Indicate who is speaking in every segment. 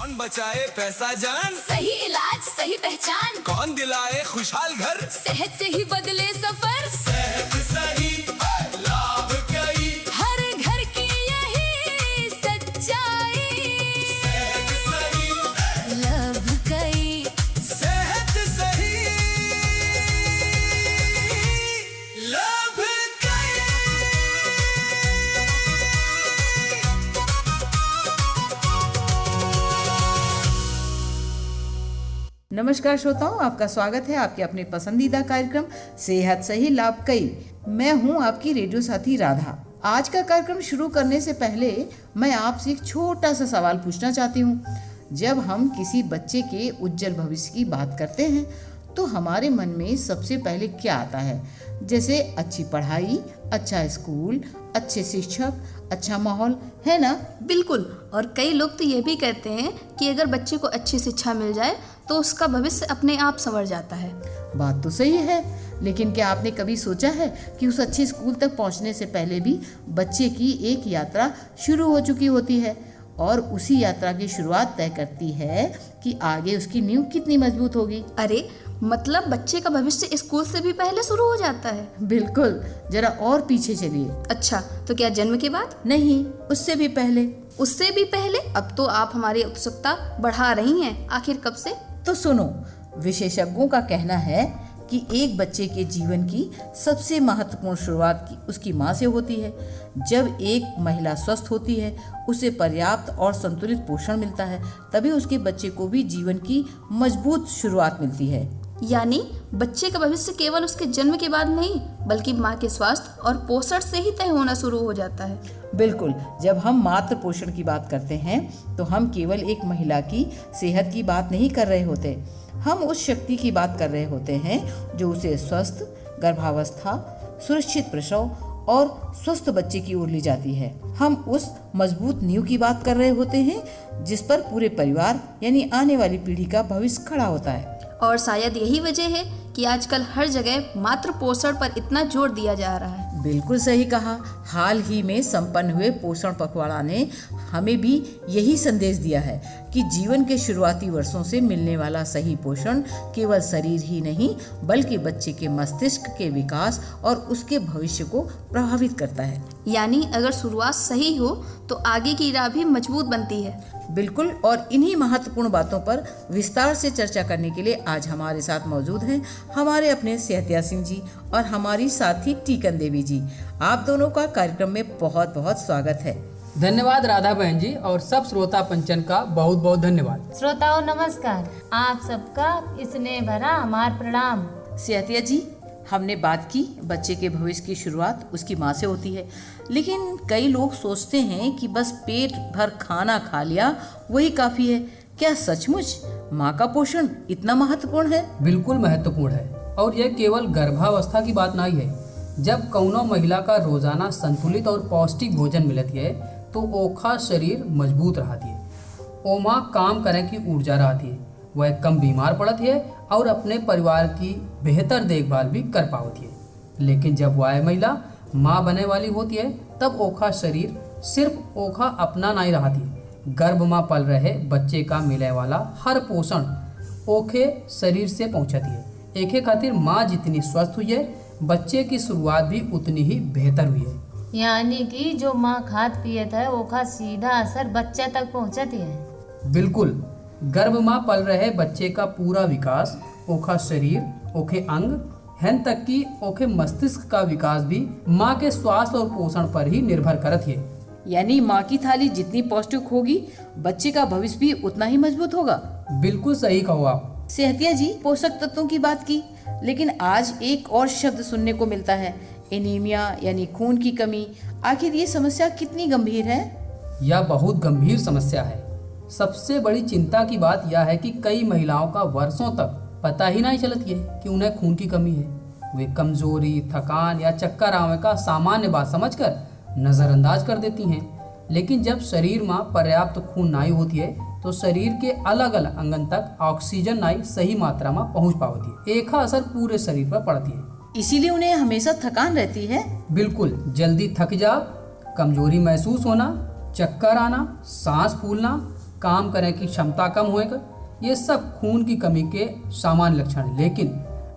Speaker 1: कौन बचाए पैसा जान,
Speaker 2: सही इलाज सही पहचान,
Speaker 1: कौन दिलाए खुशहाल घर,
Speaker 2: सेहत से ही बदले सफर,
Speaker 1: सेहत सही लाभ कई,
Speaker 2: हर घर की यही सच्चाई,
Speaker 1: सेहत सही
Speaker 2: लाभ कई,
Speaker 1: सेहत सही लाभ कई।
Speaker 3: नमस्कार श्रोताओं, आपका स्वागत है आपके अपने पसंदीदा कार्यक्रम सेहत सही लाभ कई। मैं हूं आपकी रेडियो साथी राधा। आज का कार्यक्रम शुरू करने से पहले मैं आपसे एक छोटा सा सवाल पूछना चाहती हूं। जब हम किसी बच्चे के उज्जवल भविष्य की बात करते हैं तो हमारे मन में सबसे पहले क्या आता है? जैसे अच्छी पढ़ाई, अच्छा स्कूल, अच्छे शिक्षक, अच्छा माहौल, है ना?
Speaker 4: बिल्कुल। और कई लोग तो ये भी कहते हैं कि अगर बच्चे को अच्छी शिक्षा मिल जाए तो उसका भविष्य अपने आप संवर जाता है।
Speaker 3: बात तो सही है, लेकिन क्या आपने कभी सोचा है कि उस अच्छे स्कूल तक पहुंचने से पहले भी बच्चे की एक यात्रा शुरू हो चुकी होती है और उसी यात्रा की शुरुआत तय करती है कि आगे उसकी नींव कितनी मजबूत होगी।
Speaker 4: अरे मतलब बच्चे का भविष्य स्कूल से भी पहले शुरू हो जाता है?
Speaker 3: बिल्कुल, जरा और पीछे चलिए।
Speaker 4: अच्छा, तो क्या जन्म के बाद?
Speaker 3: नहीं, उससे भी पहले।
Speaker 4: उससे भी पहले? अब तो आप हमारी उत्सुकता बढ़ा रही हैं। आखिर कब से?
Speaker 3: तो सुनो, विशेषज्ञों का कहना है कि एक बच्चे के जीवन की सबसे महत्वपूर्ण शुरुआत की उसकी माँ से होती है। जब एक महिला स्वस्थ होती है, उसे पर्याप्त और संतुलित पोषण मिलता है, तभी उसके बच्चे को भी जीवन की मजबूत शुरुआत मिलती है।
Speaker 4: यानी बच्चे का भविष्य केवल उसके जन्म के बाद नहीं, बल्कि माँ के स्वास्थ्य और पोषण से ही तय होना शुरू हो जाता है।
Speaker 3: बिल्कुल, जब हम मातृ पोषण की बात करते हैं तो हम केवल एक महिला की सेहत की बात नहीं कर रहे होते, हम उस शक्ति की बात कर रहे होते हैं जो उसे स्वस्थ गर्भावस्था, सुरक्षित प्रसव और स्वस्थ बच्चे की ओर ले जाती है। हम उस मजबूत नींव की बात कर रहे होते हैं जिस पर पूरे परिवार यानी आने वाली पीढ़ी का भविष्य खड़ा होता है।
Speaker 4: और शायद यही वजह है कि आजकल हर जगह मातृ पोषण पर इतना जोर दिया जा रहा है।
Speaker 3: बिल्कुल सही कहा। हाल ही में संपन्न हुए पोषण पखवाड़ा ने हमें भी यही संदेश दिया है कि जीवन के शुरुआती वर्षों से मिलने वाला सही पोषण केवल शरीर ही नहीं बल्कि बच्चे के मस्तिष्क के विकास और उसके भविष्य को प्रभावित करता है।
Speaker 4: यानी अगर शुरुआत सही हो तो आगे की राह भी मजबूत बनती है।
Speaker 3: बिल्कुल, और इन्हीं महत्वपूर्ण बातों पर विस्तार से चर्चा करने के लिए आज हमारे साथ मौजूद हैं हमारे अपने सेहतिया सिंह जी और हमारी साथी टीकन देवी जी। आप दोनों का कार्यक्रम में बहुत बहुत स्वागत है।
Speaker 5: धन्यवाद राधा बहन जी और सब श्रोता पंचन का बहुत बहुत धन्यवाद।
Speaker 6: श्रोताओं नमस्कार, आप सबका स्नेह भरा हमार प्रणाम।
Speaker 3: सेहतिया जी, हमने बात की बच्चे के भविष्य की शुरुआत उसकी माँ से होती है, लेकिन कई लोग सोचते हैं कि बस पेट भर खाना खा लिया वही काफ़ी है। क्या सचमुच माँ का पोषण इतना महत्वपूर्ण है?
Speaker 5: बिल्कुल महत्वपूर्ण है, और यह केवल गर्भावस्था की बात नहीं है। जब कौनो महिला का रोजाना संतुलित और पौष्टिक भोजन मिलती है तो ओखा शरीर मजबूत रहती है, ओमा काम करने की ऊर्जा रहती है, वह कम बीमार पड़ती है और अपने परिवार की बेहतर देखभाल भी कर पाती है। लेकिन जब वह महिला माँ बनने वाली होती है तब ओखा शरीर सिर्फ ओखा अपना नहीं रहती है, गर्भ में पल रहे बच्चे का मिलने वाला हर पोषण ओखे शरीर से पहुँचती है। एके खातिर माँ जितनी स्वस्थ हुई है, बच्चे की शुरुआत भी उतनी ही बेहतर हुई है।
Speaker 6: यानी कि जो माँ खाद पियत है ओका सीधा असर बच्चे तक पहुँचती है।
Speaker 5: बिल्कुल, गर्भ में पल रहे बच्चे का पूरा विकास, ओखा शरीर, ओखे अंग, हैं तक कि ओखे मस्तिष्क का विकास भी माँ के स्वास्थ्य और पोषण पर ही निर्भर करती है।
Speaker 3: यानी माँ की थाली जितनी पौष्टिक होगी बच्चे का भविष्य भी उतना ही मजबूत होगा।
Speaker 5: बिल्कुल सही कहो आप।
Speaker 3: सेहतिया जी, पोषक तत्वों की बात की, लेकिन आज एक और शब्द सुनने को मिलता है, एनीमिया यानी खून की कमी। आखिर ये समस्या कितनी गंभीर है?
Speaker 5: यह बहुत गंभीर समस्या है। सबसे बड़ी चिंता की बात यह है कि कई महिलाओं का वर्षों तक पता ही नहीं चलती है कि उन्हें खून की कमी है। वे कमजोरी, थकान या चक्कर आने का सामान्य बात समझकर नज़रअंदाज कर देती हैं। लेकिन जब शरीर में पर्याप्त खून नहीं होती है तो शरीर के अलग अलग अंगन तक ऑक्सीजन नहीं सही मात्रा में पहुंच पाती है। एक असर पूरे शरीर पर पड़ती है।
Speaker 3: इसीलिए उन्हें हमेशा थकान रहती है।
Speaker 5: बिल्कुल, जल्दी थक जा, कमजोरी महसूस होना, चक्कर आना, सांस फूलना, काम करने की क्षमता कम होएगा, ये सब खून की कमी के सामान्य लक्षण हैं। लेकिन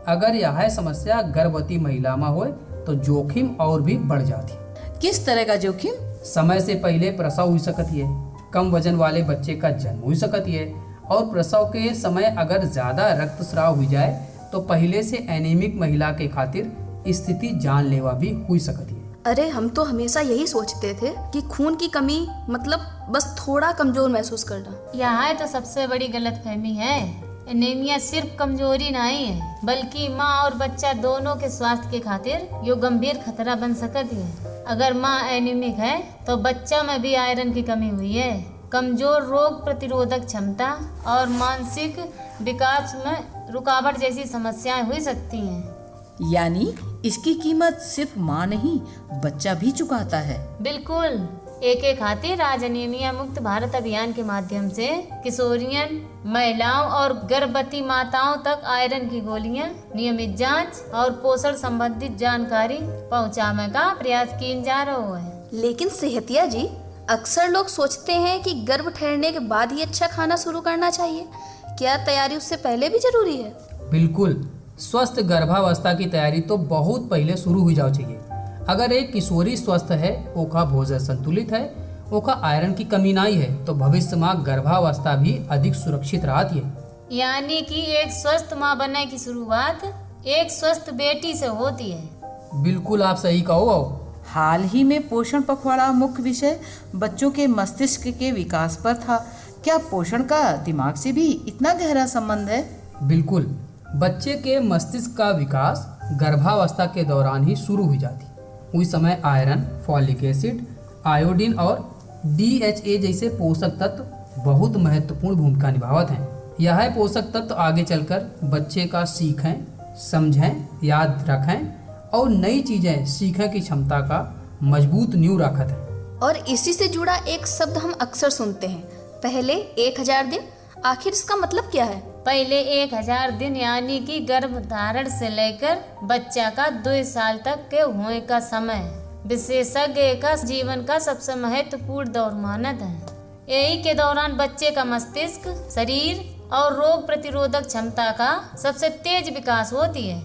Speaker 5: अगर यह समस्या गर्भवती महिला में होए तो जोखिम और भी बढ़ जाती है।
Speaker 3: किस तरह का जोखिम?
Speaker 5: समय से पहले प्रसव हो सकती है, कम वजन वाले बच्चे का जन्म हो सकती है, और प्रसव के समय अगर ज़्यादा रक्तस्राव हो जाए तो पहले से एनीमिक महिला के खातिर स्थिति जानलेवा भी हो सकती है।
Speaker 4: अरे हम तो हमेशा यही सोचते थे कि खून की कमी मतलब बस थोड़ा कमजोर महसूस करना।
Speaker 6: यहाँ तो सबसे बड़ी गलतफहमी है। एनीमिया सिर्फ कमजोरी नहीं है, बल्कि माँ और बच्चा दोनों के स्वास्थ्य के खातिर यो गंभीर खतरा बन सकती है। अगर माँ एनीमिक है तो बच्चा में भी आयरन की कमी हुई है। कमजोर रोग प्रतिरोधक क्षमता और मानसिक विकास में रुकावट जैसी समस्याएं हो सकती हैं।
Speaker 3: यानी इसकी कीमत सिर्फ माँ नहीं, बच्चा भी चुकाता है।
Speaker 6: बिल्कुल। एक खातिर आज एनीमिया मुक्त भारत अभियान के माध्यम से किशोरियन, महिलाओं और गर्भवती माताओं तक आयरन की गोलियां, नियमित जांच और पोषण संबंधित जानकारी पहुंचाने का प्रयास किया जा रहा है।
Speaker 4: लेकिन सेहतिया जी, अक्सर लोग सोचते हैं कि गर्भ ठहरने के बाद ही अच्छा खाना शुरू करना चाहिए। क्या तैयारी उससे पहले भी जरूरी है?
Speaker 5: बिल्कुल। स्वस्थ गर्भावस्था की तैयारी तो बहुत पहले शुरू हो जाओ चाहिए। अगर एक किशोरी स्वस्थ है, ओका भोजन संतुलित है, ओका आयरन की कमी नहीं है, तो भविष्य में गर्भावस्था भी अधिक सुरक्षित रहती है।
Speaker 6: यानी कि एक स्वस्थ माँ बनने की शुरुआत एक स्वस्थ बेटी से होती है।
Speaker 5: बिल्कुल, आप सही कहो।
Speaker 3: हाल ही में पोषण पखवाड़ा मुख्य विषय बच्चों के मस्तिष्क के विकास पर था। क्या पोषण का दिमाग से भी इतना गहरा संबंध है?
Speaker 5: बिल्कुल। बच्चे के मस्तिष्क का विकास गर्भावस्था के दौरान ही शुरू हो जाती। उस समय आयरन, फॉलिक एसिड, आयोडीन और DHA जैसे पोषक तत्व बहुत महत्वपूर्ण भूमिका निभावत हैं। यह पोषक तत्व आगे चलकर बच्चे का सीखें, समझें, याद रखें और नई चीजें सीखने की क्षमता का मजबूत नींव रखत है।
Speaker 4: और इसी से जुड़ा एक शब्द हम अक्सर सुनते हैं, पहले 1000 दिन। आखिर इसका मतलब क्या है?
Speaker 6: पहले 1000 दिन यानी कि गर्भधारण से लेकर बच्चा का 2 साल तक के होने का समय विशेषज्ञ का जीवन का सबसे महत्वपूर्ण दौर मानत है। यही के दौरान बच्चे का मस्तिष्क, शरीर और रोग प्रतिरोधक क्षमता का सबसे तेज विकास होती है।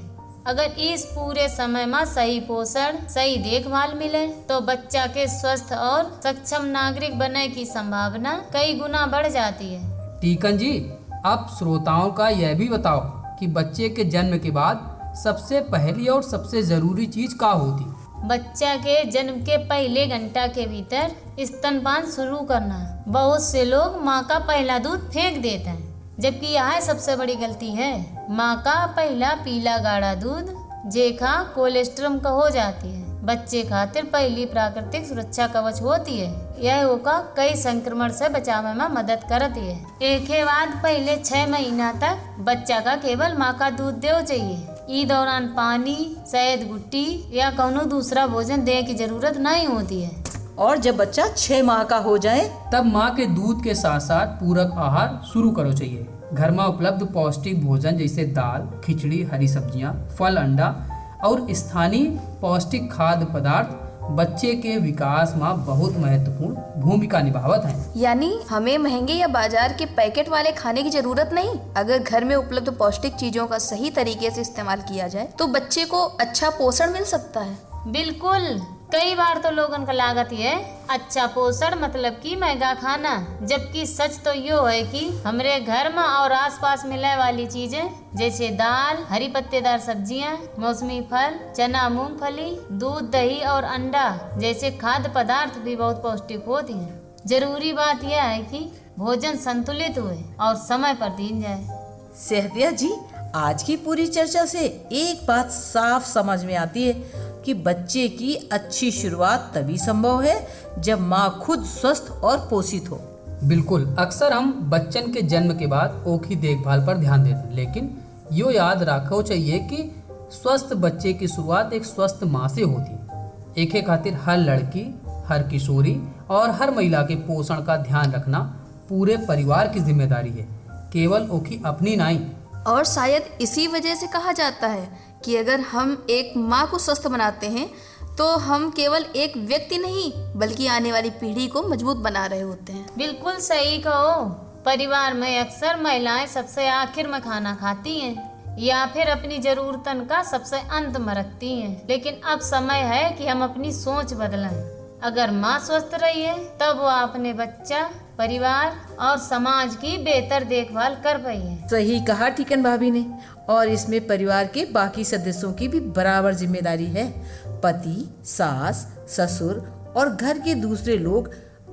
Speaker 6: अगर इस पूरे समय में सही पोषण, सही देखभाल मिले तो बच्चा के स्वस्थ और सक्षम नागरिक बनने की संभावना कई गुना बढ़ जाती है।
Speaker 5: टीकन जी, आप श्रोताओं का यह भी बताओ कि बच्चे के जन्म के बाद सबसे पहली और सबसे जरूरी चीज क्या होती?
Speaker 6: बच्चा के जन्म के पहले घंटा के भीतर स्तनपान शुरू करना। बहुत से लोग माँ का पहला दूध फेंक देते हैं, जबकि यह सबसे बड़ी गलती है। माँ का पहला पीला गाढ़ा दूध जेखा कोलेस्ट्रम का हो जाती है, बच्चे खातिर पहली प्राकृतिक सुरक्षा कवच होती है। यह ओका कई संक्रमण से बचाव में मदद करती है। एक के बाद पहले 6 महीना तक बच्चा का केवल माँ का दूध देना चाहिए। इस दौरान पानी, शहद गुट्टी या कोनो दूसरा भोजन देने की जरूरत नहीं होती है।
Speaker 3: और जब बच्चा 6 माह का हो जाए
Speaker 5: तब माँ के दूध के साथ साथ पूरक आहार शुरू करो चाहिए। घर में उपलब्ध पौष्टिक भोजन जैसे दाल, खिचड़ी, हरी सब्जियां, फल, अंडा और स्थानीय पौष्टिक खाद्य पदार्थ बच्चे के विकास में बहुत महत्वपूर्ण भूमिका निभावत हैं।
Speaker 4: यानी हमें महंगे या बाजार के पैकेट वाले खाने की जरूरत नहीं। अगर घर में उपलब्ध पौष्टिक चीजों का सही तरीके से इस्तेमाल किया जाए तो बच्चे को अच्छा पोषण मिल सकता है।
Speaker 6: बिल्कुल। कई बार तो लोगन का लागत है अच्छा पोषण मतलब कि महंगा खाना, जबकि सच तो यो है कि हमरे घर में और आसपास मिलने वाली चीजें जैसे दाल, हरी पत्तेदार सब्जियां, मौसमी फल, चना, मूंगफली, दूध, दही और अंडा जैसे खाद्य पदार्थ भी बहुत पौष्टिक होती हैं। जरूरी बात यह है कि भोजन संतुलित हुए और समय पर दिया जाए।
Speaker 3: सेहतिया जी, आज की पूरी चर्चा से एक बात साफ समझ में आती है कि बच्चे की अच्छी शुरुआत तभी संभव है जब माँ खुद स्वस्थ और पोषित हो।
Speaker 5: बिल्कुल। अक्सर हम बच्चन के जन्म के बाद ओखी देखभाल पर ध्यान देते हैं, लेकिन यो याद रखो चाहिए कि स्वस्थ बच्चे की शुरुआत एक स्वस्थ माँ से होती है। एक खातिर हर लड़की, हर किशोरी और हर महिला के पोषण का ध्यान रखना पूरे परिवार की जिम्मेदारी है, केवल ओखी अपनी नहीं।
Speaker 4: और शायद इसी वजह से कहा जाता है कि अगर हम एक माँ को स्वस्थ बनाते हैं तो हम केवल एक व्यक्ति नहीं बल्कि आने वाली पीढ़ी को मजबूत बना रहे होते हैं।
Speaker 6: बिल्कुल सही कहो। परिवार में अक्सर महिलाएं सबसे आखिर में खाना खाती हैं या फिर अपनी जरूरतन का सबसे अंत में रखती हैं। लेकिन अब समय है कि हम अपनी सोच बदलें। अगर माँ स्वस्थ रही है तब वो अपने बच्चा, परिवार और समाज की बेहतर देखभाल कर पाई है।
Speaker 3: सही कहा टीकन भाभी ने। और इसमें परिवार के बाकी सदस्यों की भी बराबर जिम्मेदारी है। पति, सास, ससुर और घर के दूसरे लोग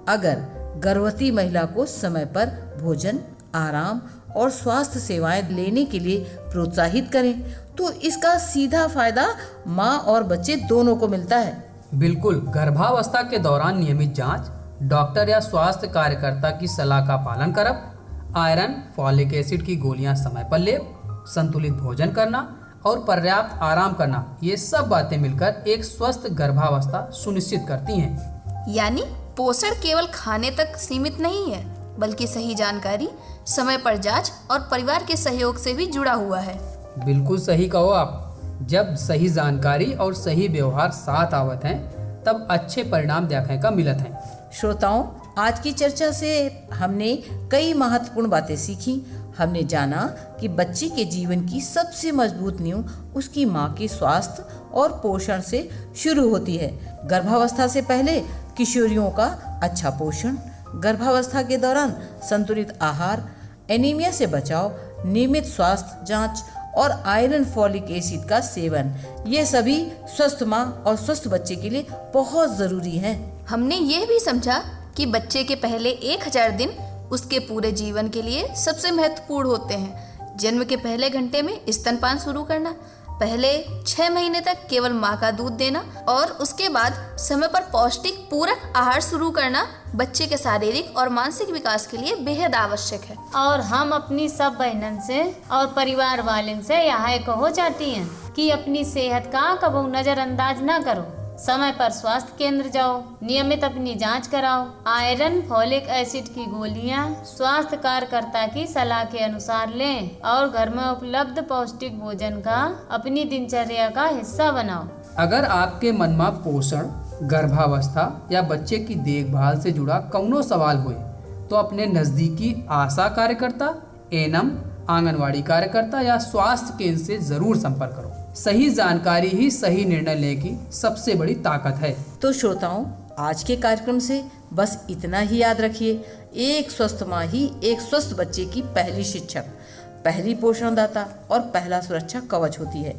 Speaker 3: अगर गर्भवती महिला को समय पर भोजन, आराम और स्वास्थ्य सेवाएं लेने के लिए प्रोत्साहित करें तो इसका सीधा फायदा माँ और बच्चे दोनों को मिलता है।
Speaker 5: बिल्कुल, गर्भावस्था के दौरान नियमित जांच, डॉक्टर या स्वास्थ्य कार्यकर्ता की सलाह का पालन करब, आयरन, फॉलिक एसिड की गोलियां समय पर लेब, संतुलित भोजन करना और पर्याप्त आराम करना, ये सब बातें मिलकर एक स्वस्थ गर्भावस्था सुनिश्चित करती हैं।
Speaker 4: यानी पोषण केवल खाने तक सीमित नहीं है बल्कि सही जानकारी, समय पर जांच और परिवार के सहयोग से भी जुड़ा हुआ है।
Speaker 5: बिल्कुल सही कहो आप। जब सही जानकारी और सही व्यवहार साथ आवत हैं तब अच्छे परिणाम देखने का मिलत हैं।
Speaker 3: श्रोताओं, आज की चर्चा से हमने कई महत्वपूर्ण बातें सीखी। हमने जाना कि बच्चे के जीवन की सबसे मजबूत नींव उसकी माँ के स्वास्थ्य और पोषण से शुरू होती है। गर्भावस्था से पहले किशोरियों का अच्छा पोषण, गर्भावस्था के दौरान संतुलित आहार, एनीमिया से बचाव, नियमित स्वास्थ्य जांच और आयरन, फॉलिक एसिड का सेवन, ये सभी स्वस्थ माँ और स्वस्थ बच्चे के लिए बहुत जरूरी हैं।
Speaker 4: हमने ये भी समझा कि बच्चे के पहले 1000 दिन उसके पूरे जीवन के लिए सबसे महत्वपूर्ण होते हैं। जन्म के पहले घंटे में स्तनपान शुरू करना, पहले 6 महीने तक केवल माँ का दूध देना और उसके बाद समय पर पौष्टिक पूरक आहार शुरू करना बच्चे के शारीरिक और मानसिक विकास के लिए बेहद आवश्यक है।
Speaker 6: और हम अपनी सब बहनन से और परिवार वालन से यह कहो चाहती हैं कि अपनी सेहत का कबू नजरअंदाज ना करो। समय पर स्वास्थ्य केंद्र जाओ, नियमित अपनी जांच कराओ, आयरन, फॉलिक एसिड की गोलियां स्वास्थ्य कार्यकर्ता की सलाह के अनुसार लें और घर में उपलब्ध पौष्टिक भोजन का अपनी दिनचर्या का हिस्सा बनाओ।
Speaker 5: अगर आपके मन में पोषण, गर्भावस्था या बच्चे की देखभाल से जुड़ा कौनो सवाल हुए तो अपने नजदीकी आशा कार्यकर्ता, एनएम, आंगनवाड़ी कार्यकर्ता या स्वास्थ्य केंद्र से जरूर संपर्क करो। सही जानकारी ही सही निर्णय लेने की सबसे बड़ी ताकत है।
Speaker 3: तो श्रोताओं, आज के कार्यक्रम से बस इतना ही याद रखिए, एक स्वस्थ माँ ही एक स्वस्थ बच्चे की पहली शिक्षक, पहली पोषणदाता और पहला सुरक्षा कवच होती है।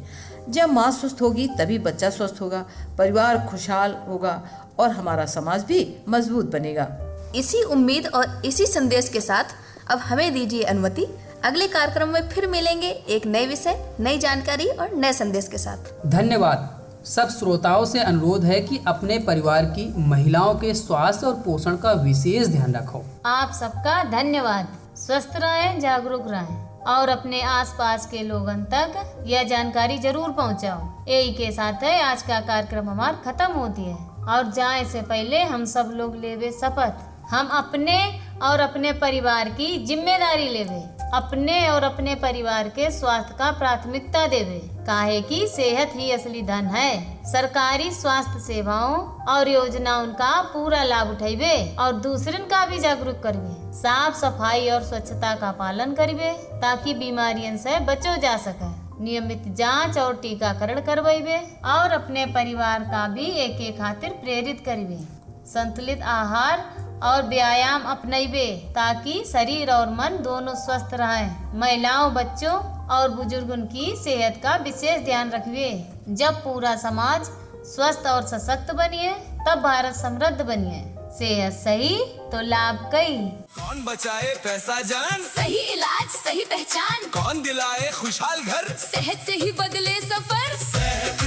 Speaker 3: जब माँ स्वस्थ होगी तभी बच्चा स्वस्थ होगा, परिवार खुशहाल होगा और हमारा समाज भी मजबूत बनेगा।
Speaker 4: इसी उम्मीद और इसी संदेश के साथ अब हमें दीजिए अनुमति। अगले कार्यक्रम में फिर मिलेंगे एक नए विषय, नई जानकारी और नए संदेश के साथ।
Speaker 5: धन्यवाद। सब श्रोताओं से अनुरोध है कि अपने परिवार की महिलाओं के स्वास्थ्य और पोषण का विशेष ध्यान रखो।
Speaker 6: आप सबका धन्यवाद। स्वस्थ रहें, जागरूक रहें और अपने आसपास के लोगों तक यह जानकारी जरूर पहुंचाओ। यही के साथ है आज का कार्यक्रम हमारा खत्म होती है और जाए से पहले हम सब लोग लेवे शपथ, हम अपने और अपने परिवार की जिम्मेदारी लेवे, अपने और अपने परिवार के स्वास्थ्य का प्राथमिकता देवे, काहे की सेहत ही असली धन है। सरकारी स्वास्थ्य सेवाओं और योजनाओं का पूरा लाभ उठाइबे और दूसरन का भी जागरूक करिए। साफ सफाई और स्वच्छता का पालन करिए ताकि बीमारियों से बचो जा सके। नियमित जांच और टीकाकरण करवाइबे और अपने परिवार का भी एक खातिर प्रेरित करिए। संतुलित आहार और व्यायाम अपनाइबे ताकि शरीर और मन दोनों स्वस्थ रहें। महिलाओं, बच्चों और बुजुर्गों की सेहत का विशेष ध्यान रखिए। जब पूरा समाज स्वस्थ और सशक्त बनिए तब भारत समृद्ध बनिए। सेहत सही तो लाभ कई।
Speaker 1: कौन बचाए पैसा जान,
Speaker 2: सही इलाज, सही पहचान,
Speaker 1: कौन दिलाए खुशहाल घर,
Speaker 2: सेहत से ही बदले सफर।
Speaker 1: सेहत